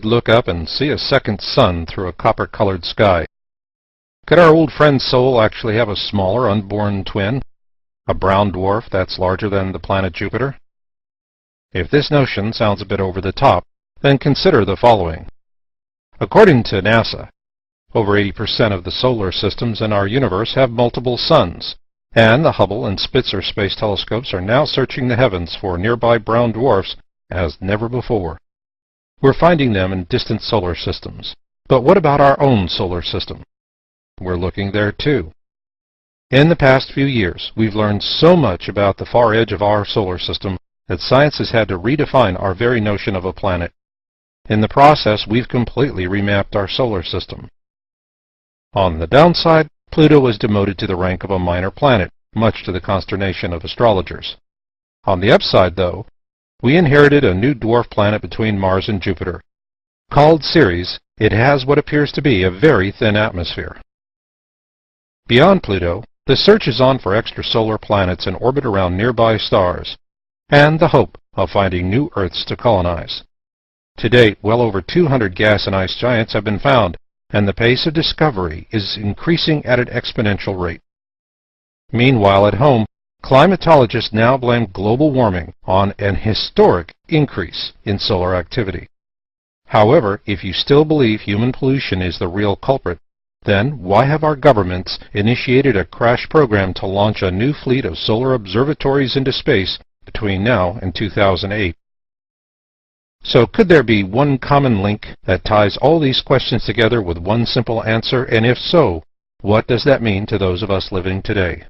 Look up and see a second sun through a copper-colored sky. Could our old friend Sol actually have a smaller unborn twin? A brown dwarf that's larger than the planet Jupiter? If this notion sounds a bit over the top, then consider the following. According to NASA, over 80% of the solar systems in our universe have multiple suns, and the Hubble and Spitzer space telescopes are now searching the heavens for nearby brown dwarfs as never before. We're finding them in distant solar systems. But what about our own solar system? We're looking there too. In the past few years, we've learned so much about the far edge of our solar system that science has had to redefine our very notion of a planet. In the process, we've completely remapped our solar system. On the downside, Pluto was demoted to the rank of a minor planet, much to the consternation of astrologers. On the upside, though, we inherited a new dwarf planet between Mars and Jupiter. Called Ceres, it has what appears to be a very thin atmosphere. Beyond Pluto, the search is on for extrasolar planets in orbit around nearby stars, and the hope of finding new Earths to colonize. To date, well over 200 gas and ice giants have been found, and the pace of discovery is increasing at an exponential rate. Meanwhile, at home, climatologists now blame global warming on an historic increase in solar activity. However, if you still believe human pollution is the real culprit, then why have our governments initiated a crash program to launch a new fleet of solar observatories into space between now and 2008? So could there be one common link that ties all these questions together with one simple answer? And if so, what does that mean to those of us living today?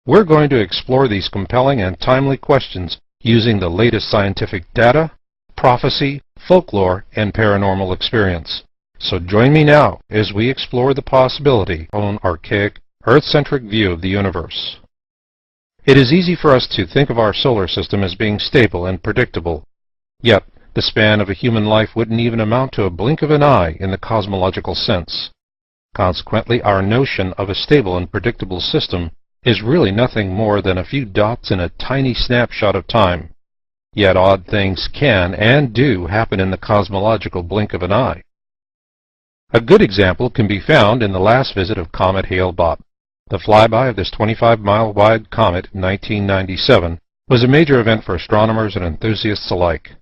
We're going to explore these compelling and timely questions using the latest scientific data, prophecy, folklore, and paranormal experience. So join me now as we explore the possibility of an archaic, Earth-centric view of the universe. It is easy for us to think of our solar system as being stable and predictable, yet the span of a human life wouldn't even amount to a blink of an eye in the cosmological sense. Consequently, our notion of a stable and predictable system is really nothing more than a few dots in a tiny snapshot of time. Yet odd things can and do happen in the cosmological blink of an eye. A good example can be found in the last visit of Comet Hale-Bopp. The flyby of this 25-mile-wide comet in 1997 was a major event for astronomers and enthusiasts alike.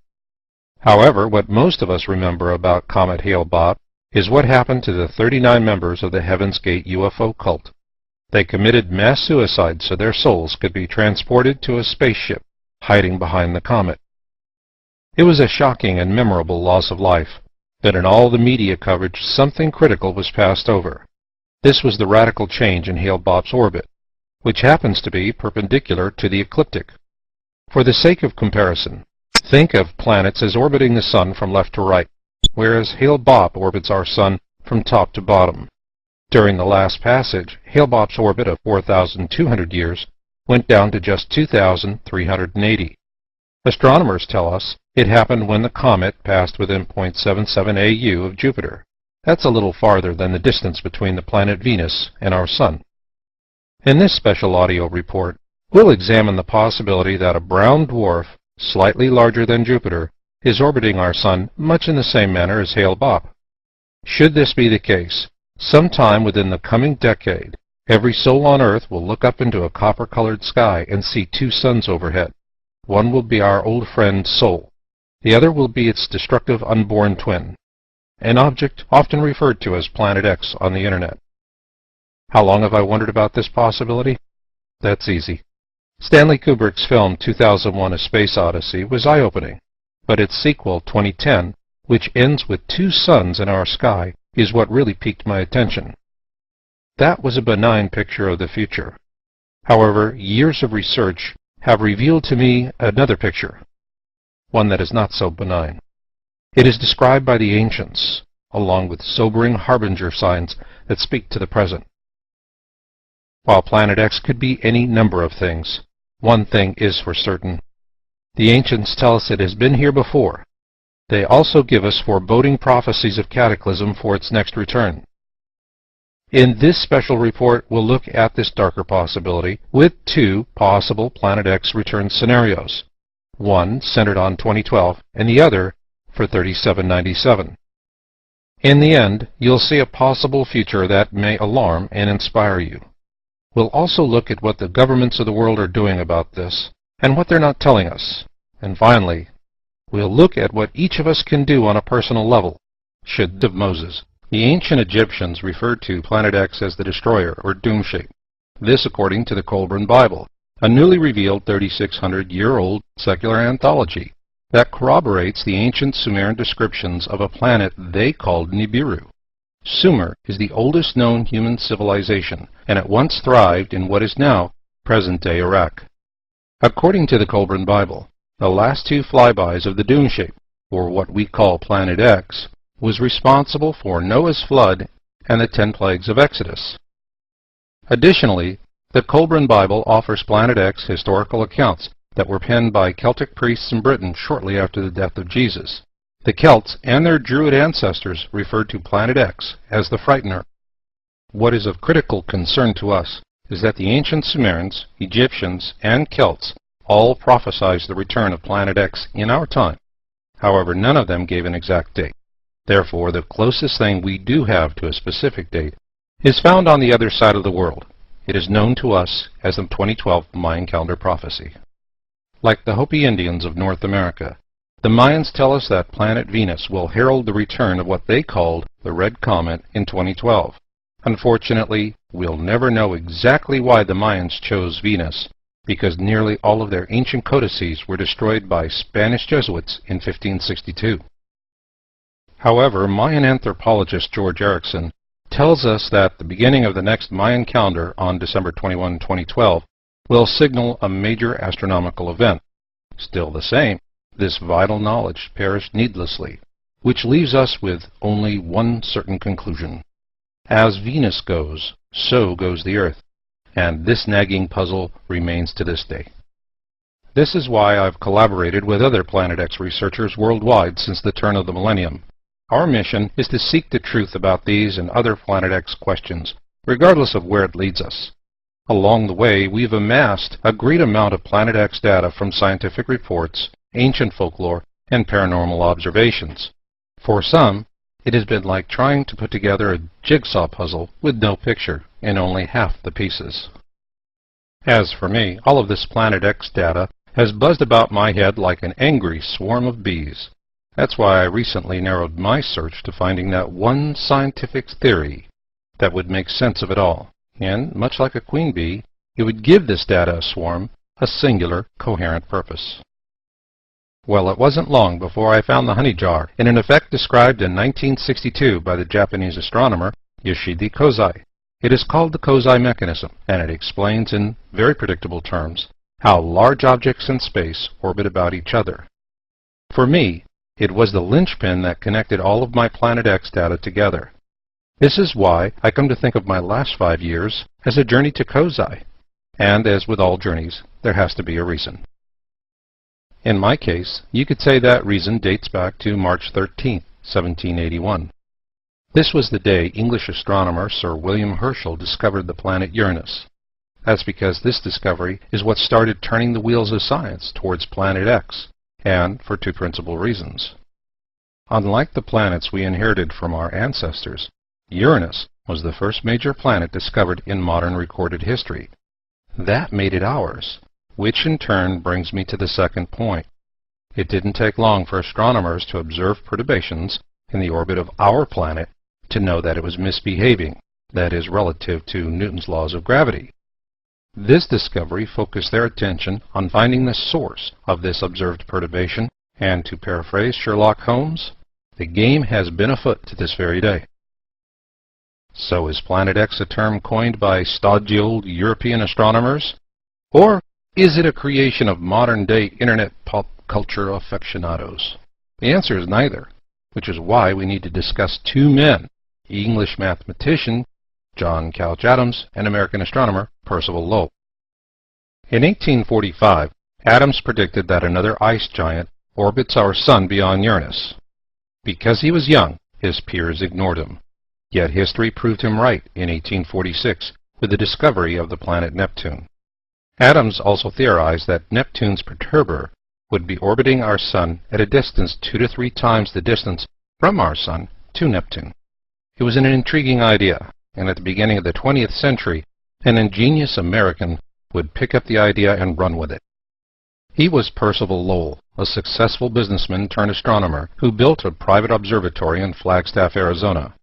However, what most of us remember about Comet Hale-Bopp is what happened to the 39 members of the Heaven's Gate UFO cult. They committed mass suicide so their souls could be transported to a spaceship hiding behind the comet. It was a shocking and memorable loss of life, but in all the media coverage something critical was passed over. This was the radical change in Hale-Bopp's orbit, which happens to be perpendicular to the ecliptic. For the sake of comparison, think of planets as orbiting the Sun from left to right, whereas Hale-Bopp orbits our Sun from top to bottom. During the last passage, Hale-Bopp's orbit of 4,200 years went down to just 2,380. Astronomers tell us it happened when the comet passed within 0.77 AU of Jupiter. That's a little farther than the distance between the planet Venus and our Sun. In this special audio report, we'll examine the possibility that a brown dwarf, slightly larger than Jupiter, is orbiting our Sun much in the same manner as Hale-Bopp. Should this be the case, sometime within the coming decade, every soul on Earth will look up into a copper-colored sky and see two suns overhead. One will be our old friend Sol. The other will be its destructive unborn twin, an object often referred to as Planet X on the Internet. How long have I wondered about this possibility? That's easy. Stanley Kubrick's film 2001: A Space Odyssey was eye-opening, but its sequel, 2010, which ends with two suns in our sky, is what really piqued my attention. That was a benign picture of the future. However, years of research have revealed to me another picture, one that is not so benign. It is described by the ancients, along with sobering harbinger signs that speak to the present. While Planet X could be any number of things, one thing is for certain. The ancients tell us it has been here before. They also give us foreboding prophecies of cataclysm for its next return. In this special report, we'll look at this darker possibility with two possible Planet X return scenarios, one centered on 2012 and the other for $37.97. In the end, you'll see a possible future that may alarm and inspire you. We'll also look at what the governments of the world are doing about this and what they're not telling us. And finally, we'll look at what each of us can do on a personal level. Should of Moses. The ancient Egyptians referred to Planet X as the destroyer or doom shape. This according to the Kuiper Bible, a newly revealed 3,600-year-old secular anthology that corroborates the ancient Sumerian descriptions of a planet they called Nibiru. Sumer is the oldest known human civilization, and it once thrived in what is now present-day Iraq. According to the Kuiper Bible, the last two flybys of the doom shape, or what we call Planet X, was responsible for Noah's flood and the 10 plagues of Exodus. Additionally, the Kuiper Bible offers Planet X historical accounts that were penned by Celtic priests in Britain shortly after the death of Jesus. The Celts and their Druid ancestors referred to Planet X as the Frightener. What is of critical concern to us is that the ancient Sumerians, Egyptians, and Celts all prophesied the return of Planet X in our time. However, none of them gave an exact date. Therefore, the closest thing we do have to a specific date is found on the other side of the world. It is known to us as the 2012 Mayan calendar prophecy. Like the Hopi Indians of North America, the Mayans tell us that planet Venus will herald the return of what they called the Red Comet in 2012. Unfortunately, we'll never know exactly why the Mayans chose Venus, because nearly all of their ancient codices were destroyed by Spanish Jesuits in 1562. However, Mayan anthropologist George Erickson tells us that the beginning of the next Mayan calendar on December 21, 2012 will signal a major astronomical event. Still the same, this vital knowledge perished needlessly, which leaves us with only one certain conclusion. As Venus goes, so goes the Earth, and this nagging puzzle remains to this day. This is why I've collaborated with other Planet X researchers worldwide since the turn of the millennium. Our mission is to seek the truth about these and other Planet X questions, regardless of where it leads us. Along the way, we've amassed a great amount of Planet X data from scientific reports, ancient folklore, and paranormal observations. For some, it has been like trying to put together a jigsaw puzzle with no picture and only half the pieces. As for me, all of this Planet X data has buzzed about my head like an angry swarm of bees. That's why I recently narrowed my search to finding that one scientific theory that would make sense of it all. And, much like a queen bee, it would give this data swarm a singular, coherent purpose. Well, it wasn't long before I found the honey jar in an effect described in 1962 by the Japanese astronomer Yoshide Kozai. It is called the Kozai mechanism, and it explains in very predictable terms how large objects in space orbit about each other. For me, it was the linchpin that connected all of my Planet X data together. This is why I come to think of my last 5 years as a journey to Kozai. And as with all journeys, there has to be a reason. In my case, you could say that reason dates back to March 13, 1781. This was the day English astronomer Sir William Herschel discovered the planet Uranus. That's because this discovery is what started turning the wheels of science towards Planet X, and for two principal reasons. Unlike the planets we inherited from our ancestors, Uranus was the first major planet discovered in modern recorded history. That made it ours, which in turn brings me to the second point. It didn't take long for astronomers to observe perturbations in the orbit of our planet to know that it was misbehaving, that is, relative to Newton's laws of gravity. This discovery focused their attention on finding the source of this observed perturbation, and to paraphrase Sherlock Holmes, the game has been afoot to this very day. So is Planet X a term coined by stodgy old European astronomers? Or is it a creation of modern-day internet pop culture aficionados? The answer is neither, which is why we need to discuss two men, English mathematician John Couch Adams and American astronomer Percival Lowell. In 1845, Adams predicted that another ice giant orbits our Sun beyond Uranus. Because he was young, his peers ignored him. Yet history proved him right in 1846 with the discovery of the planet Neptune. Adams also theorized that Neptune's perturber would be orbiting our Sun at a distance 2 to 3 times the distance from our Sun to Neptune. It was an intriguing idea, and at the beginning of the 20th century, an ingenious American would pick up the idea and run with it. He was Percival Lowell, a successful businessman turned astronomer who built a private observatory in Flagstaff, Arizona.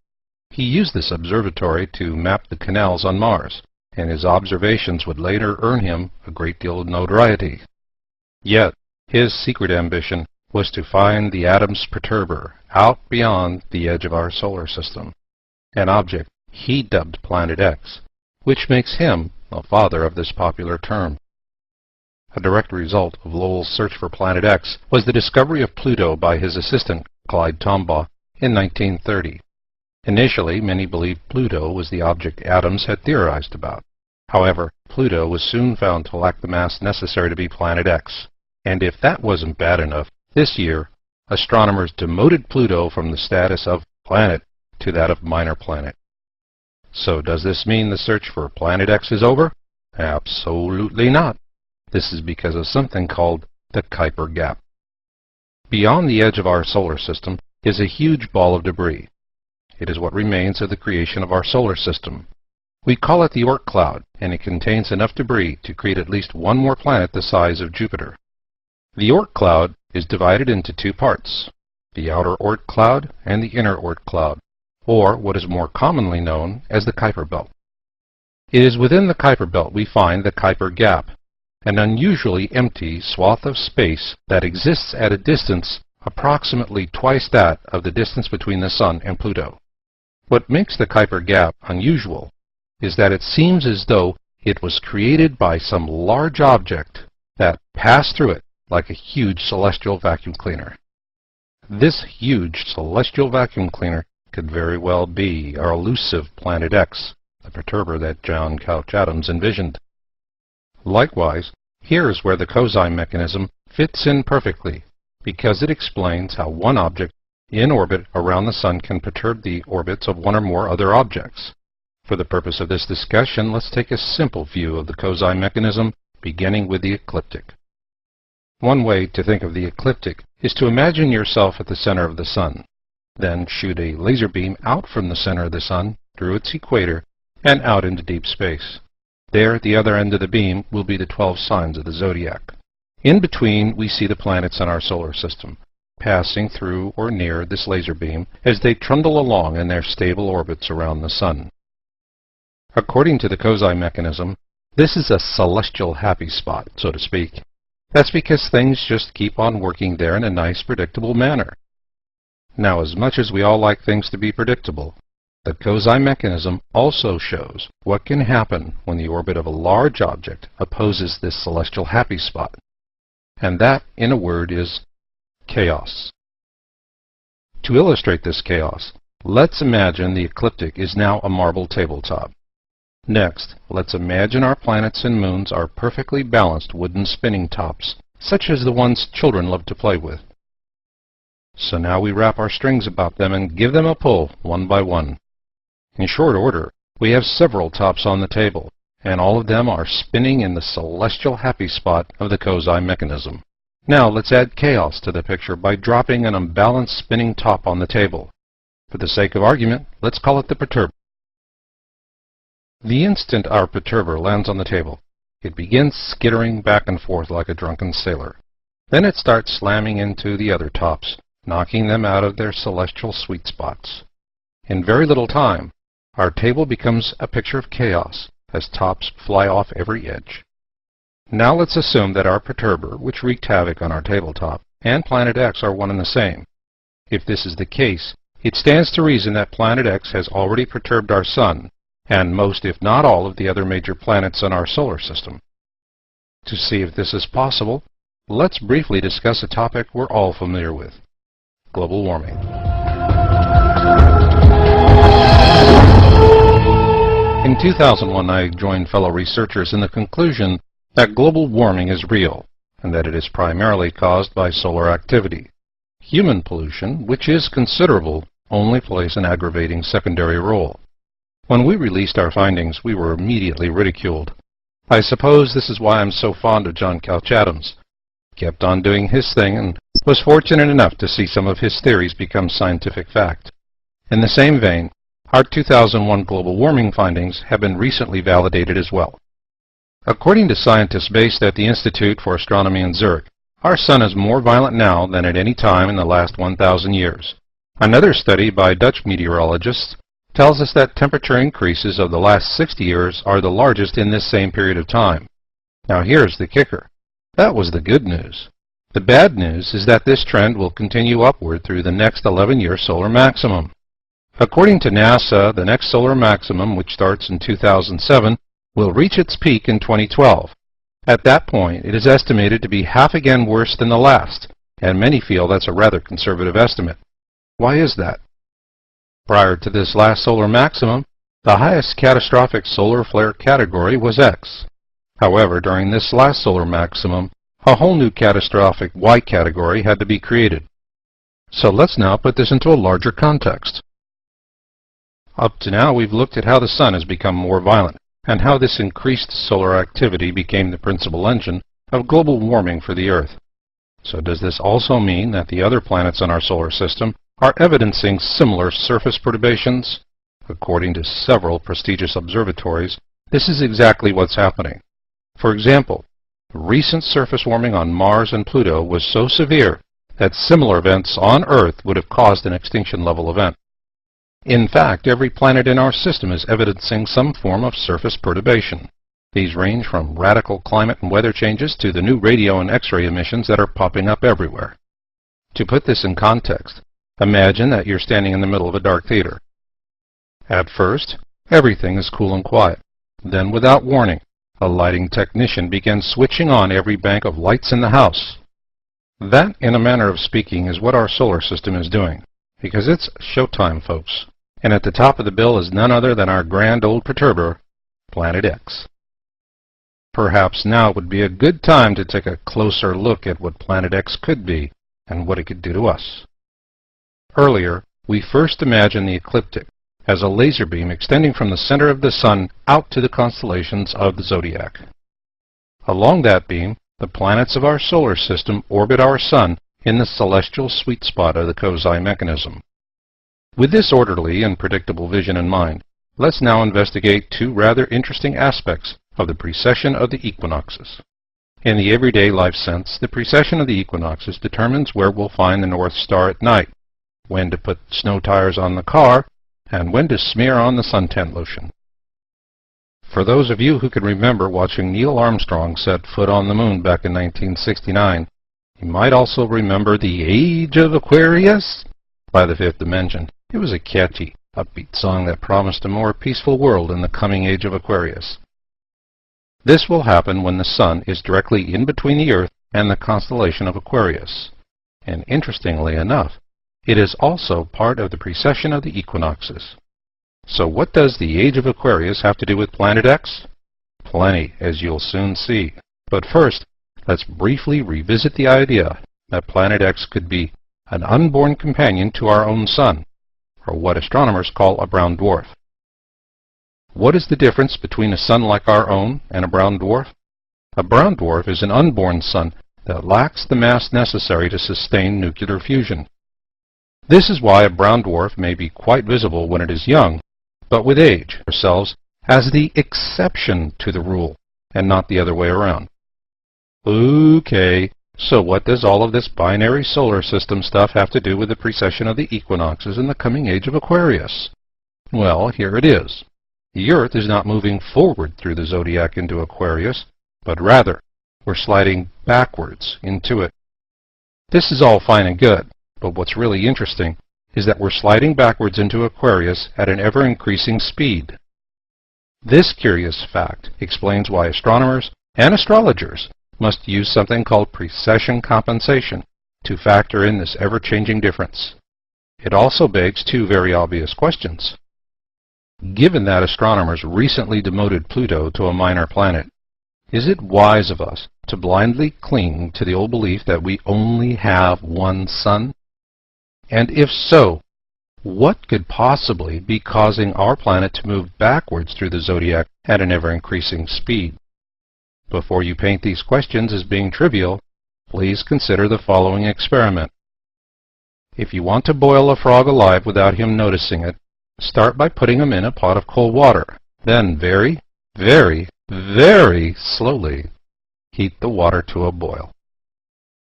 He used this observatory to map the canals on Mars, and his observations would later earn him a great deal of notoriety. Yet, his secret ambition was to find the atom's perturber out beyond the edge of our solar system, an object he dubbed Planet X, which makes him the father of this popular term. A direct result of Lowell's search for Planet X was the discovery of Pluto by his assistant, Clyde Tombaugh, in 1930. Initially, many believed Pluto was the object Adams had theorized about. However, Pluto was soon found to lack the mass necessary to be Planet X. And if that wasn't bad enough, this year, astronomers demoted Pluto from the status of planet to that of minor planet. So does this mean the search for Planet X is over? Absolutely not. This is because of something called the Kuiper Gap. Beyond the edge of our solar system is a huge ball of debris. It is what remains of the creation of our solar system. We call it the Oort cloud, and it contains enough debris to create at least one more planet the size of Jupiter. The Oort cloud is divided into two parts, the outer Oort cloud and the inner Oort cloud, or what is more commonly known as the Kuiper Belt. It is within the Kuiper Belt we find the Kuiper Gap, an unusually empty swath of space that exists at a distance approximately twice that of the distance between the Sun and Pluto. What makes the Kuiper Gap unusual is that it seems as though it was created by some large object that passed through it like a huge celestial vacuum cleaner. This huge celestial vacuum cleaner could very well be our elusive Planet X, the perturber that John Couch Adams envisioned. Likewise, here is where the Kozai mechanism fits in perfectly, because it explains how one object in orbit around the Sun can perturb the orbits of one or more other objects. For the purpose of this discussion, let's take a simple view of the Kozai mechanism, beginning with the ecliptic. One way to think of the ecliptic is to imagine yourself at the center of the Sun. Then shoot a laser beam out from the center of the Sun, through its equator, and out into deep space. There, at the other end of the beam, will be the 12 signs of the zodiac. In between, we see the planets in our solar system, passing through or near this laser beam as they trundle along in their stable orbits around the Sun. According to the Kozai mechanism, this is a celestial happy spot, so to speak. That's because things just keep on working there in a nice, predictable manner. Now, as much as we all like things to be predictable, the Kozai mechanism also shows what can happen when the orbit of a large object opposes this celestial happy spot. And that, in a word, is chaos. To illustrate this chaos, let's imagine the ecliptic is now a marble tabletop. Next, let's imagine our planets and moons are perfectly balanced wooden spinning tops, such as the ones children love to play with. So now we wrap our strings about them and give them a pull, one by one. In short order, we have several tops on the table, and all of them are spinning in the celestial happy spot of the Kozai mechanism. Now let's add chaos to the picture by dropping an unbalanced spinning top on the table. For the sake of argument, let's call it the perturber. The instant our perturber lands on the table, it begins skittering back and forth like a drunken sailor. Then it starts slamming into the other tops, knocking them out of their celestial sweet spots. In very little time, our table becomes a picture of chaos as tops fly off every edge. Now let's assume that our perturber, which wreaked havoc on our tabletop, and Planet X are one and the same. If this is the case, it stands to reason that Planet X has already perturbed our Sun, and most, if not all, of the other major planets in our solar system. To see if this is possible, let's briefly discuss a topic we're all familiar with: global warming. In 2001, I joined fellow researchers in the conclusion that global warming is real, and that it is primarily caused by solar activity. Human pollution, which is considerable, only plays an aggravating secondary role. When we released our findings, we were immediately ridiculed. I suppose this is why I'm so fond of John Couch Adams. kept on doing his thing, and was fortunate enough to see some of his theories become scientific fact. In the same vein, our 2001 global warming findings have been recently validated as well. According to scientists based at the Institute for Astronomy in Zurich, our sun is more violent now than at any time in the last 1,000 years. Another study by Dutch meteorologists tells us that temperature increases of the last 60 years are the largest in this same period of time. Now here's the kicker. That was the good news. The bad news is that this trend will continue upward through the next 11-year solar maximum. According to NASA, the next solar maximum, which starts in 2007, will reach its peak in 2012. At that point, it is estimated to be half again worse than the last, and many feel that's a rather conservative estimate. Why is that? Prior to this last solar maximum, the highest catastrophic solar flare category was X. However, during this last solar maximum, a whole new catastrophic Y category had to be created. So let's now put this into a larger context. Up to now, we've looked at how the sun has become more violent, and how this increased solar activity became the principal engine of global warming for the Earth. So does this also mean that the other planets in our solar system are evidencing similar surface perturbations? According to several prestigious observatories, this is exactly what's happening. For example, recent surface warming on Mars and Pluto was so severe that similar events on Earth would have caused an extinction-level event. In fact, every planet in our system is evidencing some form of surface perturbation. These range from radical climate and weather changes to the new radio and X-ray emissions that are popping up everywhere. To put this in context, imagine that you're standing in the middle of a dark theater. At first, everything is cool and quiet. Then, without warning, a lighting technician begins switching on every bank of lights in the house. That, in a manner of speaking, is what our solar system is doing, because it's showtime, folks. And at the top of the bill is none other than our grand old perturber, Planet X. Perhaps now would be a good time to take a closer look at what Planet X could be and what it could do to us. Earlier, we first imagined the ecliptic as a laser beam extending from the center of the sun out to the constellations of the zodiac. Along that beam, the planets of our solar system orbit our sun in the celestial sweet spot of the Kozai mechanism. With this orderly and predictable vision in mind, let's now investigate two rather interesting aspects of the precession of the equinoxes. In the everyday life sense, the precession of the equinoxes determines where we'll find the North Star at night, when to put snow tires on the car, and when to smear on the suntan lotion. For those of you who can remember watching Neil Armstrong set foot on the moon back in 1969, you might also remember The Age of Aquarius by The Fifth Dimension. It was a catchy, upbeat song that promised a more peaceful world in the coming age of Aquarius. This will happen when the sun is directly in between the Earth and the constellation of Aquarius. And interestingly enough, it is also part of the precession of the equinoxes. So what does the age of Aquarius have to do with Planet X? Plenty, as you'll soon see. But first, let's briefly revisit the idea that Planet X could be an unborn companion to our own sun, or what astronomers call a brown dwarf. What is the difference between a sun like our own and a brown dwarf? A brown dwarf is an unborn sun that lacks the mass necessary to sustain nuclear fusion. This is why a brown dwarf may be quite visible when it is young, but with age, ourselves as the exception to the rule, and not the other way around. Okay, so what does all of this binary solar system stuff have to do with the precession of the equinoxes in the coming age of Aquarius? Well, here it is. The Earth is not moving forward through the zodiac into Aquarius, but rather, we're sliding backwards into it. This is all fine and good. But what's really interesting is that we're sliding backwards into Aquarius at an ever-increasing speed. This curious fact explains why astronomers and astrologers must use something called precession compensation to factor in this ever-changing difference. It also begs two very obvious questions. Given that astronomers recently demoted Pluto to a minor planet, is it wise of us to blindly cling to the old belief that we only have one sun? And if so, what could possibly be causing our planet to move backwards through the zodiac at an ever-increasing speed? Before you paint these questions as being trivial, please consider the following experiment. If you want to boil a frog alive without him noticing it, start by putting him in a pot of cold water. Then very, very, very slowly heat the water to a boil.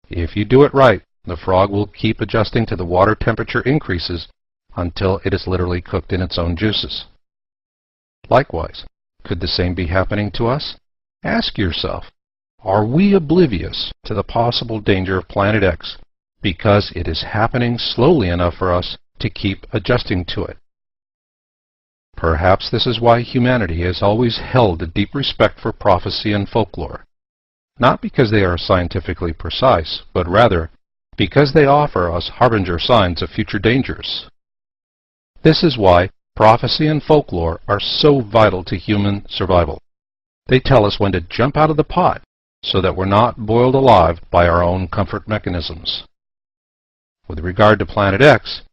If you do it right, the frog will keep adjusting to the water temperature increases until it is literally cooked in its own juices. Likewise, could the same be happening to us? Ask yourself, are we oblivious to the possible danger of Planet X because it is happening slowly enough for us to keep adjusting to it? Perhaps this is why humanity has always held a deep respect for prophecy and folklore. Not because they are scientifically precise, but rather because they offer us harbinger signs of future dangers. This is why prophecy and folklore are so vital to human survival. They tell us when to jump out of the pot so that we're not boiled alive by our own comfort mechanisms. With regard to Planet X,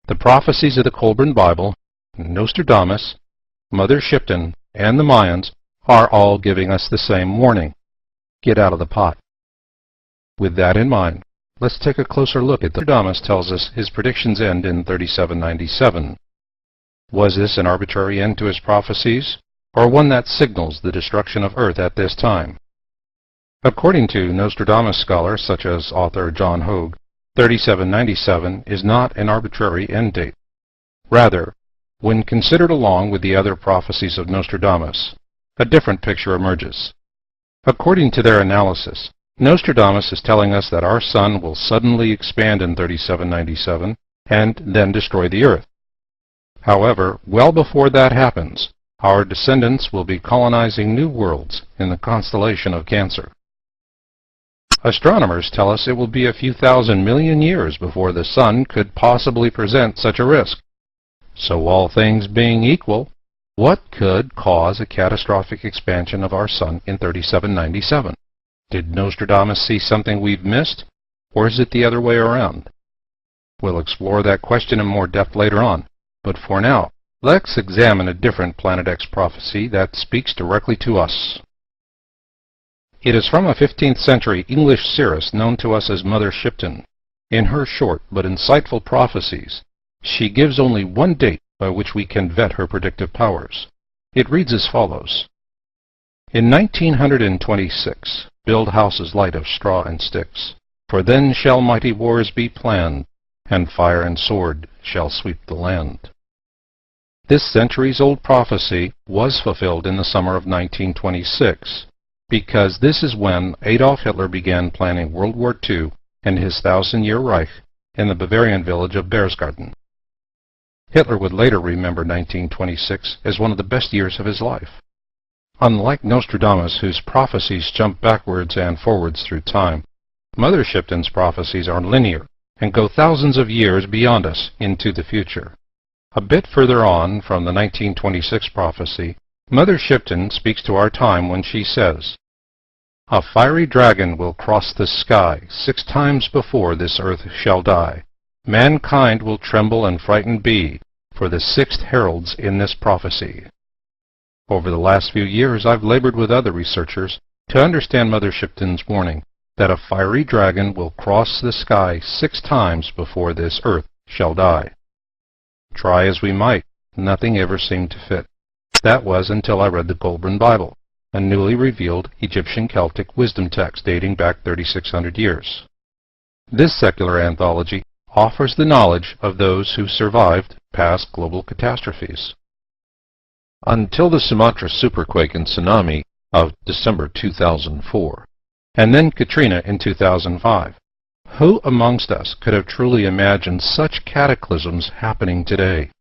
the prophecies of the Kuiper Bible, Nostradamus, Mother Shipton, and the Mayans are all giving us the same warning. Get out of the pot. With that in mind, let's take a closer look at Nostradamus tells us his predictions end in 3797. Was this an arbitrary end to his prophecies, or one that signals the destruction of Earth at this time? According to Nostradamus scholars such as author John Hogue, 3797 is not an arbitrary end date. Rather, when considered along with the other prophecies of Nostradamus, a different picture emerges. According to their analysis, Nostradamus is telling us that our sun will suddenly expand in 3797 and then destroy the Earth. However, well before that happens, our descendants will be colonizing new worlds in the constellation of Cancer. Astronomers tell us it will be a few thousand million years before the sun could possibly present such a risk. So all things being equal, what could cause a catastrophic expansion of our sun in 3797? Did Nostradamus see something we've missed, or is it the other way around? We'll explore that question in more depth later on, but for now, let's examine a different Planet X prophecy that speaks directly to us. It is from a 15th century English seeress known to us as Mother Shipton. In her short but insightful prophecies, she gives only one date by which we can vet her predictive powers. It reads as follows. In 1926, build houses light of straw and sticks, for then shall mighty wars be planned, and fire and sword shall sweep the land. This centuries-old prophecy was fulfilled in the summer of 1926, because this is when Adolf Hitler began planning World War II and his 1,000-year Reich in the Bavarian village of Berchtesgaden. Hitler would later remember 1926 as one of the best years of his life. Unlike Nostradamus, whose prophecies jump backwards and forwards through time, Mother Shipton's prophecies are linear and go thousands of years beyond us into the future. A bit further on from the 1926 prophecy, Mother Shipton speaks to our time when she says, "A fiery dragon will cross the sky 6 times before this earth shall die. Mankind will tremble and frightened be for the 6th heralds in this prophecy." Over the last few years, I've labored with other researchers to understand Mother Shipton's warning that a fiery dragon will cross the sky 6 times before this earth shall die. Try as we might, nothing ever seemed to fit. That was until I read the Kuiper Bible, a newly revealed Egyptian Celtic wisdom text dating back 3,600 years. This secular anthology offers the knowledge of those who survived past global catastrophes. Until the Sumatra superquake and tsunami of December 2004, and then Katrina in 2005, who amongst us could have truly imagined such cataclysms happening today?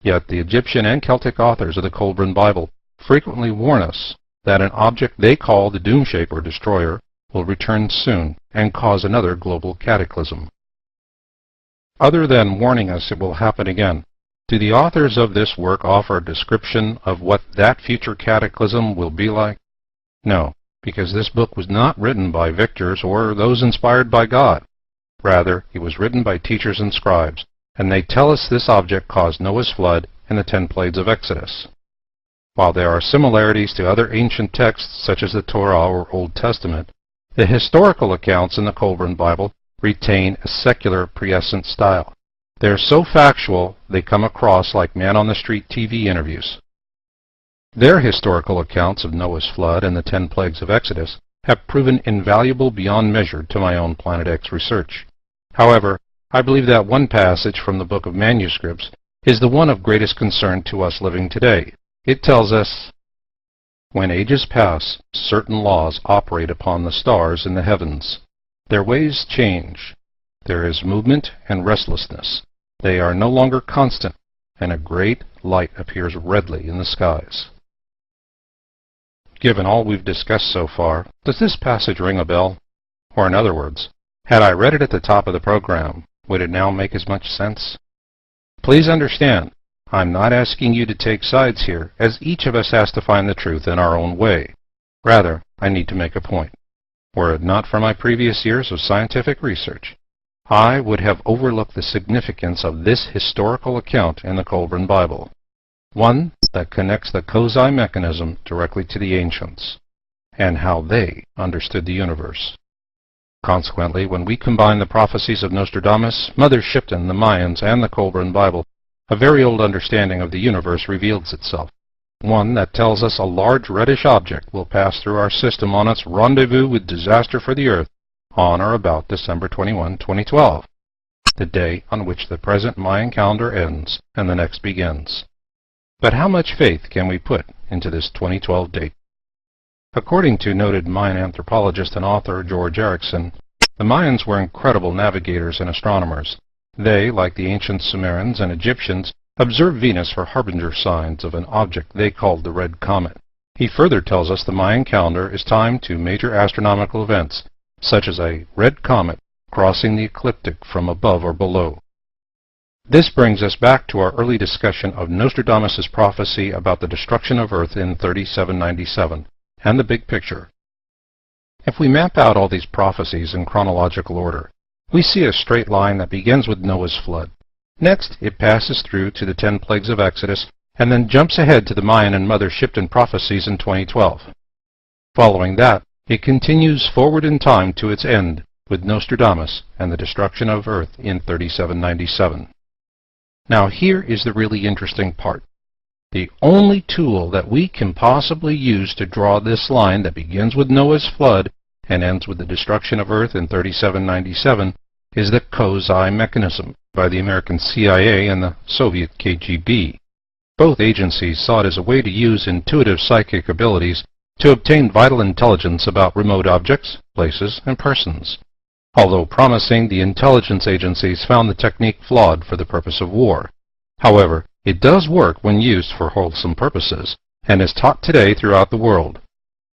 Yet the Egyptian and Celtic authors of the Kuiper Bible frequently warn us that an object they call the doom shape or destroyer will return soon and cause another global cataclysm. Other than warning us it will happen again, do the authors of this work offer a description of what that future cataclysm will be like? No, because this book was not written by victors or those inspired by God. Rather, it was written by teachers and scribes, and they tell us this object caused Noah's flood and the 10 plagues of Exodus. While there are similarities to other ancient texts such as the Torah or Old Testament, The historical accounts in the Kuiper Bible retain a secular prescient style. They are so factual they come across like man-on-the-street TV interviews. Their historical accounts of Noah's flood and the 10 plagues of Exodus have proven invaluable beyond measure to my own Planet X research. However, I believe that one passage from the Book of Manuscripts is the one of greatest concern to us living today. It tells us, "When ages pass, certain laws operate upon the stars in the heavens. Their ways change. There is movement and restlessness. They are no longer constant, and a great light appears redly in the skies." Given all we've discussed so far, does this passage ring a bell? Or in other words, had I read it at the top of the program, would it now make as much sense? Please understand, I'm not asking you to take sides here, as each of us has to find the truth in our own way. Rather, I need to make a point. Were it not for my previous years of scientific research, I would have overlooked the significance of this historical account in the Kuiper Bible, one that connects the Kozai mechanism directly to the ancients, and how they understood the universe. Consequently, when we combine the prophecies of Nostradamus, Mother Shipton, the Mayans, and the Kuiper Bible, a very old understanding of the universe reveals itself, one that tells us a large reddish object will pass through our system on its rendezvous with disaster for the Earth on or about December 21, 2012, the day on which the present Mayan calendar ends and the next begins. But how much faith can we put into this 2012 date? According to noted Mayan anthropologist and author George Erickson, the Mayans were incredible navigators and astronomers. They, like the ancient Sumerians and Egyptians, observed Venus for harbinger signs of an object they called the Red Comet. He further tells us the Mayan calendar is timed to major astronomical events, such as a red comet crossing the ecliptic from above or below. This brings us back to our early discussion of Nostradamus' prophecy about the destruction of Earth in 3797, and the big picture. If we map out all these prophecies in chronological order, we see a straight line that begins with Noah's flood. Next, it passes through to the 10 plagues of Exodus, and then jumps ahead to the Mayan and Mother Shipton prophecies in 2012. Following that, it continues forward in time to its end with Nostradamus and the destruction of Earth in 3797. Now here is the really interesting part. The only tool that we can possibly use to draw this line that begins with Noah's flood and ends with the destruction of Earth in 3797 is the Kozai mechanism by the American CIA and the Soviet KGB. Both agencies saw it as a way to use intuitive psychic abilities to obtain vital intelligence about remote objects, places, and persons. Although promising, the intelligence agencies found the technique flawed for the purpose of war. However, it does work when used for wholesome purposes, and is taught today throughout the world.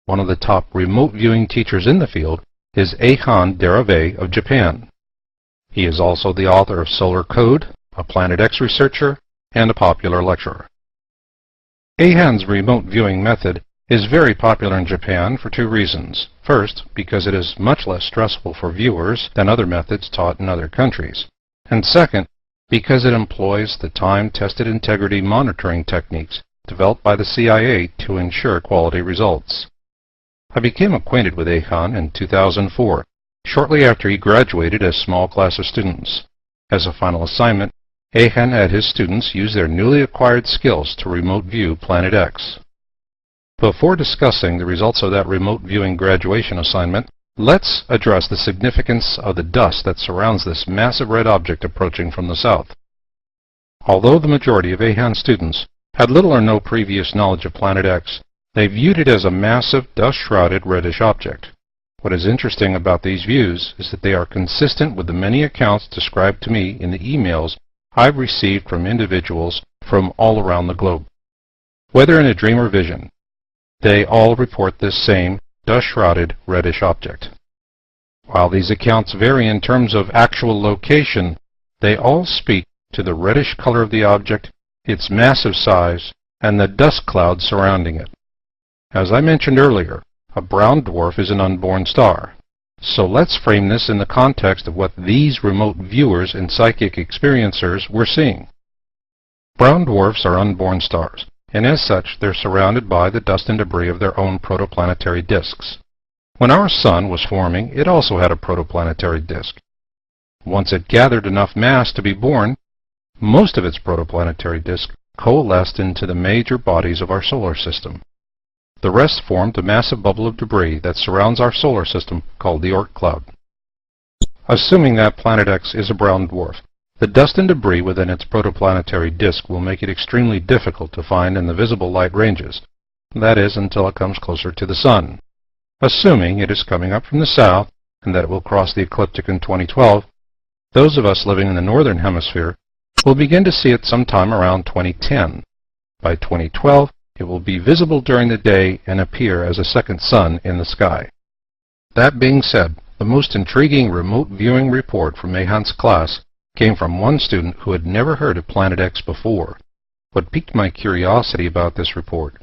One of the top remote viewing teachers in the field is Eihan Derave of Japan. He is also the author of Solar Code, a Planet X researcher, and a popular lecturer. Eihan's remote viewing method is very popular in Japan for two reasons. First, because it is much less stressful for viewers than other methods taught in other countries. And second, because it employs the time-tested integrity monitoring techniques developed by the CIA to ensure quality results. I became acquainted with Eihan in 2004, shortly after he graduated a small class of students. As a final assignment, Eihan had his students use their newly acquired skills to remote view Planet X. Before discussing the results of that remote viewing graduation assignment, let's address the significance of the dust that surrounds this massive red object approaching from the south. Although the majority of Eihan's students had little or no previous knowledge of Planet X, they viewed it as a massive, dust-shrouded reddish object. What is interesting about these views is that they are consistent with the many accounts described to me in the emails I've received from individuals from all around the globe. Whether in a dream or vision, they all report this same dust-shrouded reddish object. While these accounts vary in terms of actual location, they all speak to the reddish color of the object, its massive size, and the dust cloud surrounding it. As I mentioned earlier, a brown dwarf is an unborn star. So let's frame this in the context of what these remote viewers and psychic experiencers were seeing. Brown dwarfs are unborn stars, and as such they're surrounded by the dust and debris of their own protoplanetary disks. When our Sun was forming, it also had a protoplanetary disk. Once it gathered enough mass to be born, most of its protoplanetary disk coalesced into the major bodies of our solar system. The rest formed a massive bubble of debris that surrounds our solar system called the Oort cloud. Assuming that Planet X is a brown dwarf, the dust and debris within its protoplanetary disk will make it extremely difficult to find in the visible light ranges, that is, until it comes closer to the Sun. Assuming it is coming up from the south and that it will cross the ecliptic in 2012, those of us living in the northern hemisphere will begin to see it sometime around 2010. By 2012, it will be visible during the day and appear as a second sun in the sky. That being said, the most intriguing remote viewing report from Mahan's class came from one student who had never heard of Planet X before. What piqued my curiosity about this report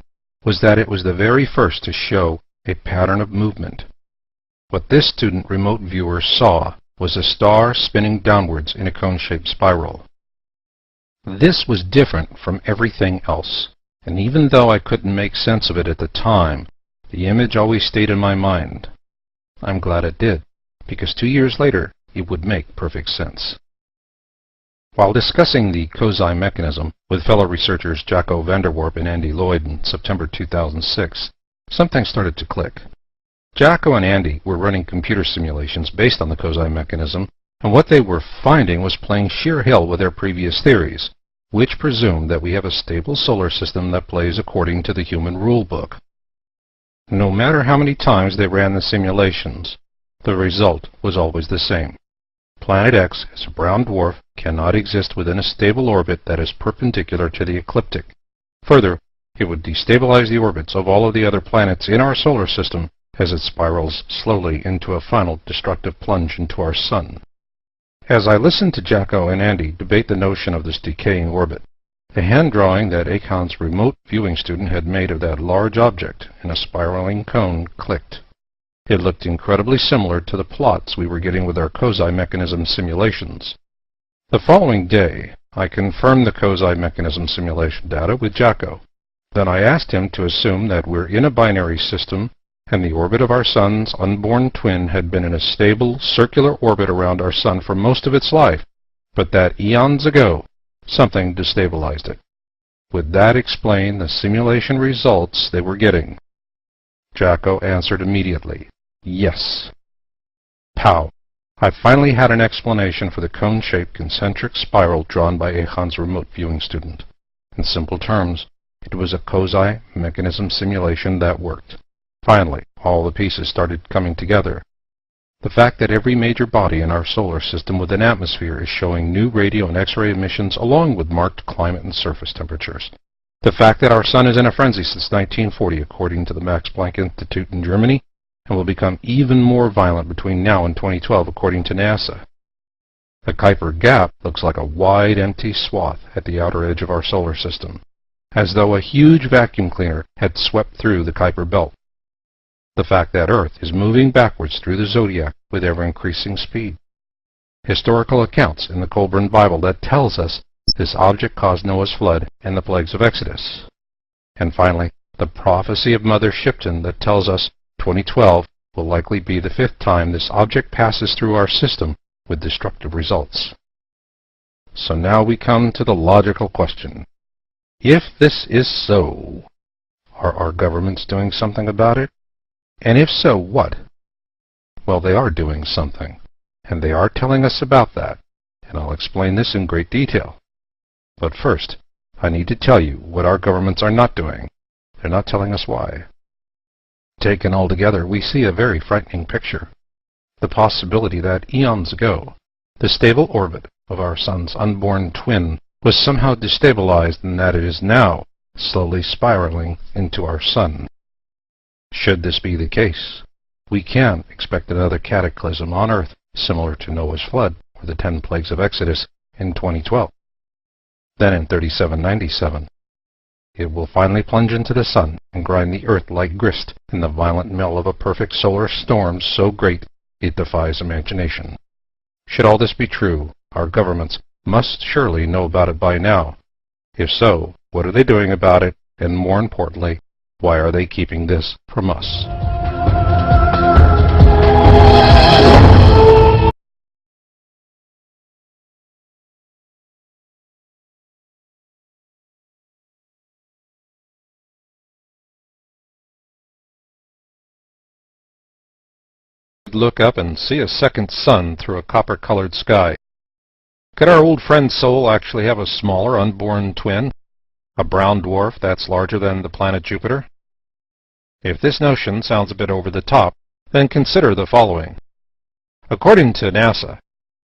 was that it was the very first to show a pattern of movement. What this student remote viewer saw was a star spinning downwards in a cone-shaped spiral. This was different from everything else, and even though I couldn't make sense of it at the time, the image always stayed in my mind. I'm glad it did, because 2 years later it would make perfect sense. While discussing the Kozai mechanism with fellow researchers Jacco van der Warp and Andy Lloyd in September 2006, something started to click. Jacco and Andy were running computer simulations based on the Kozai mechanism, and what they were finding was playing sheer hell with their previous theories, which presumed that we have a stable solar system that plays according to the human rule book. No matter how many times they ran the simulations, the result was always the same. Planet X, as a brown dwarf, cannot exist within a stable orbit that is perpendicular to the ecliptic. Further, it would destabilize the orbits of all of the other planets in our solar system as it spirals slowly into a final destructive plunge into our Sun. As I listened to Jacco and Andy debate the notion of this decaying orbit, the hand drawing that Akon's remote viewing student had made of that large object in a spiraling cone clicked. It looked incredibly similar to the plots we were getting with our Kozai mechanism simulations. The following day, I confirmed the Kozai mechanism simulation data with Jacco. Then I asked him to assume that we're in a binary system and the orbit of our Sun's unborn twin had been in a stable, circular orbit around our Sun for most of its life, but that eons ago, something destabilized it. Would that explain the simulation results they were getting? Jacco answered immediately, yes. Pow! I finally had an explanation for the cone-shaped concentric spiral drawn by Akon's remote viewing student. In simple terms, it was a Kozai mechanism simulation that worked. Finally, all the pieces started coming together. The fact that every major body in our solar system with an atmosphere is showing new radio and X-ray emissions along with marked climate and surface temperatures. The fact that our Sun is in a frenzy since 1940 according to the Max Planck Institute in Germany and will become even more violent between now and 2012 according to NASA. The Kuiper Gap looks like a wide empty swath at the outer edge of our solar system, as though a huge vacuum cleaner had swept through the Kuiper Belt. The fact that Earth is moving backwards through the zodiac with ever-increasing speed. Historical accounts in the Colburn Bible that tells us this object caused Noah's flood and the plagues of Exodus. And finally, the prophecy of Mother Shipton that tells us 2012 will likely be the 5th time this object passes through our system with destructive results. So now we come to the logical question. If this is so, are our governments doing something about it? And if so, what? Well, they are doing something, and they are telling us about that, and I'll explain this in great detail. But first, I need to tell you what our governments are not doing. They're not telling us why. Taken all together, we see a very frightening picture. The possibility that eons ago, the stable orbit of our Sun's unborn twin was somehow destabilized and that it is now slowly spiraling into our Sun. Should this be the case, we can expect another cataclysm on Earth similar to Noah's flood or the 10 plagues of Exodus in 2012. Then in 3797, it will finally plunge into the Sun and grind the Earth like grist in the violent mill of a perfect solar storm so great it defies imagination. Should all this be true, our governments must surely know about it by now. If so, what are they doing about it? And more importantly, why are they keeping this from us? look up and see a second sun through a copper-colored sky. Could our old friend Sol actually have a smaller unborn twin? A brown dwarf that's larger than the planet Jupiter? If this notion sounds a bit over the top, then consider the following. According to NASA,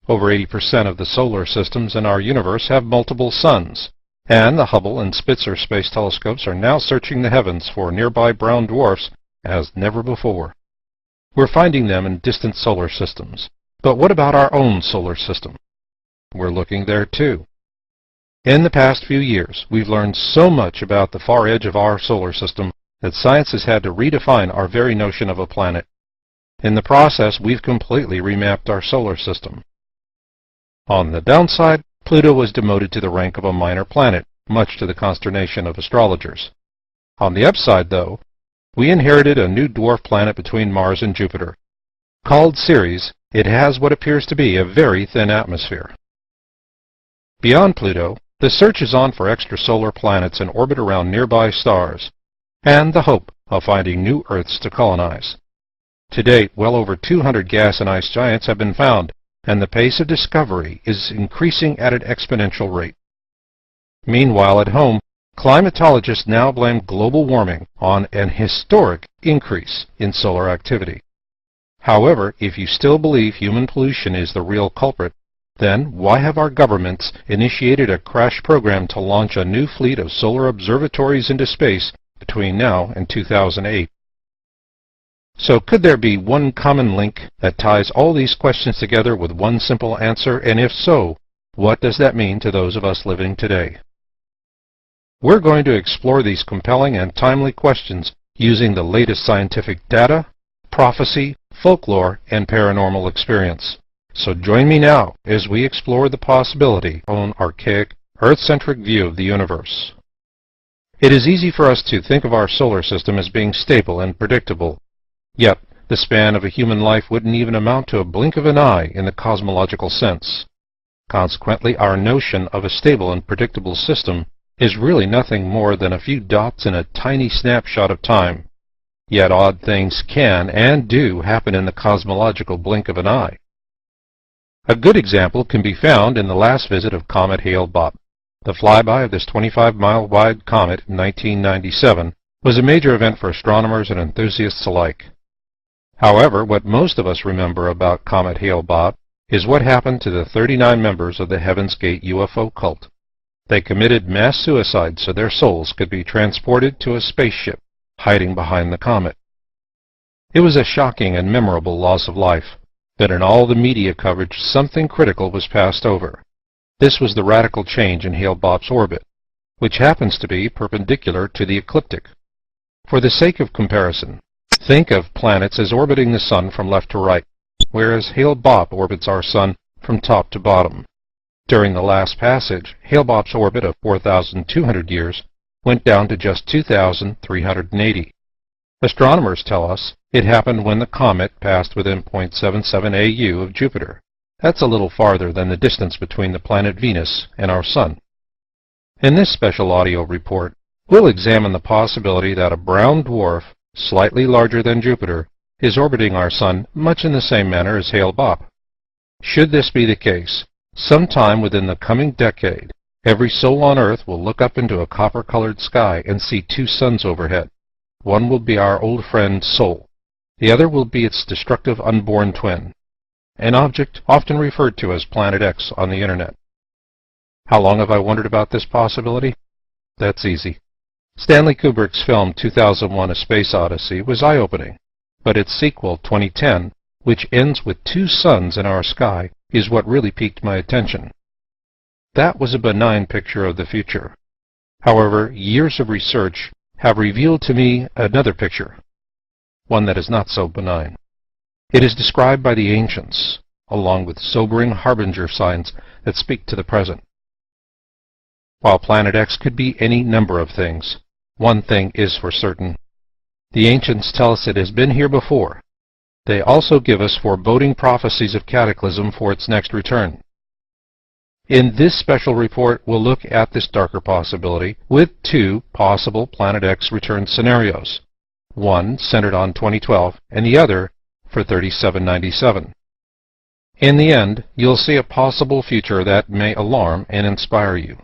over 80% of the solar systems in our universe have multiple suns, and the Hubble and Spitzer space telescopes are now searching the heavens for nearby brown dwarfs as never before. We're finding them in distant solar systems. But what about our own solar system? We're looking there too. In the past few years, we've learned so much about the far edge of our solar system that science has had to redefine our very notion of a planet. In the process, we've completely remapped our solar system. On the downside, Pluto was demoted to the rank of a minor planet, much to the consternation of astrologers. On the upside, though, we inherited a new dwarf planet between Mars and Jupiter. Called Ceres, it has what appears to be a very thin atmosphere. Beyond Pluto, the search is on for extrasolar planets in orbit around nearby stars, and the hope of finding new Earths to colonize. To date, well over 200 gas and ice giants have been found, and the pace of discovery is increasing at an exponential rate. Meanwhile, at home, climatologists now blame global warming on an historic increase in solar activity. However, if you still believe human pollution is the real culprit, then why have our governments initiated a crash program to launch a new fleet of solar observatories into space between now and 2008? So could there be one common link that ties all these questions together with one simple answer, and if so, what does that mean to those of us living today? We're going to explore these compelling and timely questions using the latest scientific data, prophecy, folklore, and paranormal experience. So join me now as we explore the possibility of an archaic, Earth-centric view of the universe. It is easy for us to think of our solar system as being stable and predictable. Yet, the span of a human life wouldn't even amount to a blink of an eye in the cosmological sense. Consequently, our notion of a stable and predictable system is really nothing more than a few dots in a tiny snapshot of time. Yet odd things can and do happen in the cosmological blink of an eye. A good example can be found in the last visit of Comet Hale-Bopp. The flyby of this 25-mile-wide comet in 1997 was a major event for astronomers and enthusiasts alike. However, what most of us remember about Comet Hale-Bopp is what happened to the 39 members of the Heaven's Gate UFO cult. They committed mass suicide so their souls could be transported to a spaceship hiding behind the comet. It was a shocking and memorable loss of life, but in all the media coverage something critical was passed over. This was the radical change in Hale-Bopp's orbit, which happens to be perpendicular to the ecliptic. For the sake of comparison, think of planets as orbiting the Sun from left to right, whereas Hale-Bopp orbits our Sun from top to bottom. During the last passage, Hale-Bopp's orbit of 4,200 years went down to just 2,380. Astronomers tell us it happened when the comet passed within 0.77 AU of Jupiter. That's a little farther than the distance between the planet Venus and our Sun. In this special audio report, we'll examine the possibility that a brown dwarf, slightly larger than Jupiter, is orbiting our Sun much in the same manner as Hale-Bopp. Should this be the case, sometime within the coming decade, every soul on Earth will look up into a copper-colored sky and see two suns overhead. One will be our old friend Sol. The other will be its destructive unborn twin, an object often referred to as Planet X on the Internet. How long have I wondered about this possibility? That's easy. Stanley Kubrick's film 2001: A Space Odyssey was eye-opening, but its sequel, 2010, which ends with two suns in our sky, is what really piqued my attention. That was a benign picture of the future. However, years of research have revealed to me another picture, one that is not so benign. It is described by the ancients, along with sobering harbinger signs that speak to the present. While Planet X could be any number of things, one thing is for certain. The ancients tell us it has been here before. They also give us foreboding prophecies of cataclysm for its next return. In this special report, we'll look at this darker possibility with two possible Planet X return scenarios, one centered on 2012 and the other for $37.97. In the end, you'll see a possible future that may alarm and inspire you.